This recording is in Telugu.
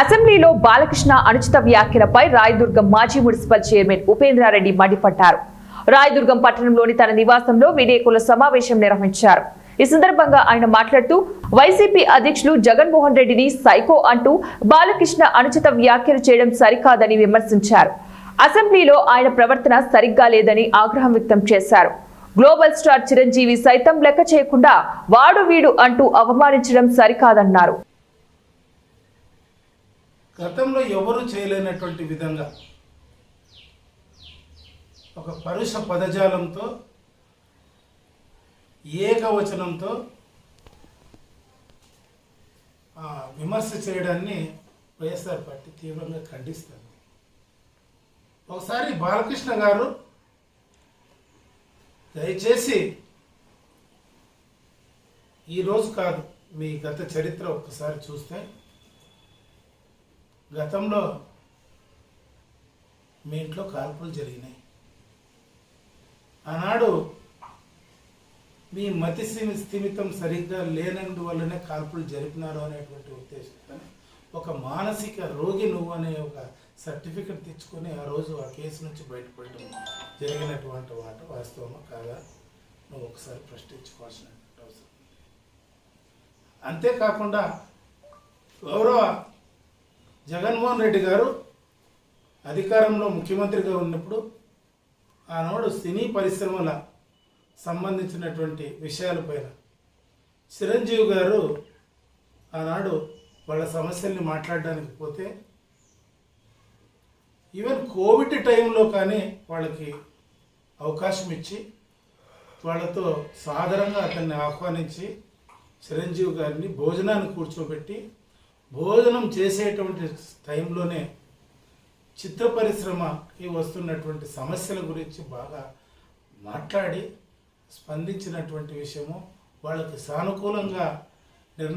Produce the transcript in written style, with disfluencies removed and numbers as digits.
అసెంబ్లీలో బాలకృష్ణ అనుచిత వ్యాఖ్యలపై రాయదుర్గం మాజీ మున్సిపల్ చైర్మన్ ఉపేంద్రారెడ్డి మండిపడ్డారు. రాయదుర్గం పట్టణంలోని తన నివాసంలో విలేకరుల సమావేశం నిర్వహించారు. ఈ సందర్భంగా ఆయన మాట్లాడుతూ వైసీపీ అధ్యక్షులు జగన్మోహన్ రెడ్డిని సైకో అంటూ బాలకృష్ణ అనుచిత వ్యాఖ్యలు చేయడం సరికాదని విమర్శించారు. అసెంబ్లీలో ఆయన ప్రవర్తన సరిగ్గా లేదని ఆగ్రహం వ్యక్తం చేశారు. గ్లోబల్ స్టార్ చిరంజీవి సైతం లెక్క చేయకుండా వాడు వీడు అంటూ అవమానించడం సరికాదన్నారు. గతంలో ఎవరు చేయలేనటువంటి విధంగా ఒక పరుష పదజాలంతో ఏకవచనంతో విమర్శ చేయడాన్ని వైఎస్ఆర్ పార్టీ తీవ్రంగా ఖండిస్తుంది. ఒకసారి బాలకృష్ణ గారు దయచేసి ఈరోజు కాదు, మీ గత చరిత్ర ఒక్కసారి చూస్తే గతంలో మీ ఇంట్లో కాల్పులు జరిగినాయి. ఆనాడు మీ మతి స్థిమితం సరిగ్గా లేనందువల్లనే కాల్పులు జరిపినారు అనేటువంటి ఉద్దేశంతో ఒక మానసిక రోగి నువ్వు అనే ఒక సర్టిఫికెట్ తెచ్చుకొని ఆ రోజు ఆ కేసు నుంచి బయటపడడం జరిగినటువంటి మాట వాస్తవమా కాదా నువ్వు ఒకసారి ప్రశ్నించుకోవాల్సినటువంటి అవసరం. అంతేకాకుండా గౌరవ జగన్మోహన్ రెడ్డి గారు అధికారంలో ముఖ్యమంత్రిగా ఉన్నప్పుడు ఆనాడు సినీ పరిశ్రమల సంబంధించినటువంటి విషయాలపైన చిరంజీవి గారు ఆనాడు వాళ్ళ సమస్యల్ని మాట్లాడడానికి పోతే ఈవెన్ కోవిడ్ టైంలో కానీ వాళ్ళకి అవకాశం ఇచ్చి వాళ్ళతో సాదరంగా అతన్ని ఆహ్వానించి చిరంజీవి గారిని భోజనాన్ని కూర్చోబెట్టి భోజనం చేసేటువంటి టైంలోనే చిత్ర పరిశ్రమకి వస్తున్నటువంటి సమస్యల గురించి బాగా మాట్లాడి స్పందించినటువంటి విషయము, వాళ్ళకి సానుకూలంగా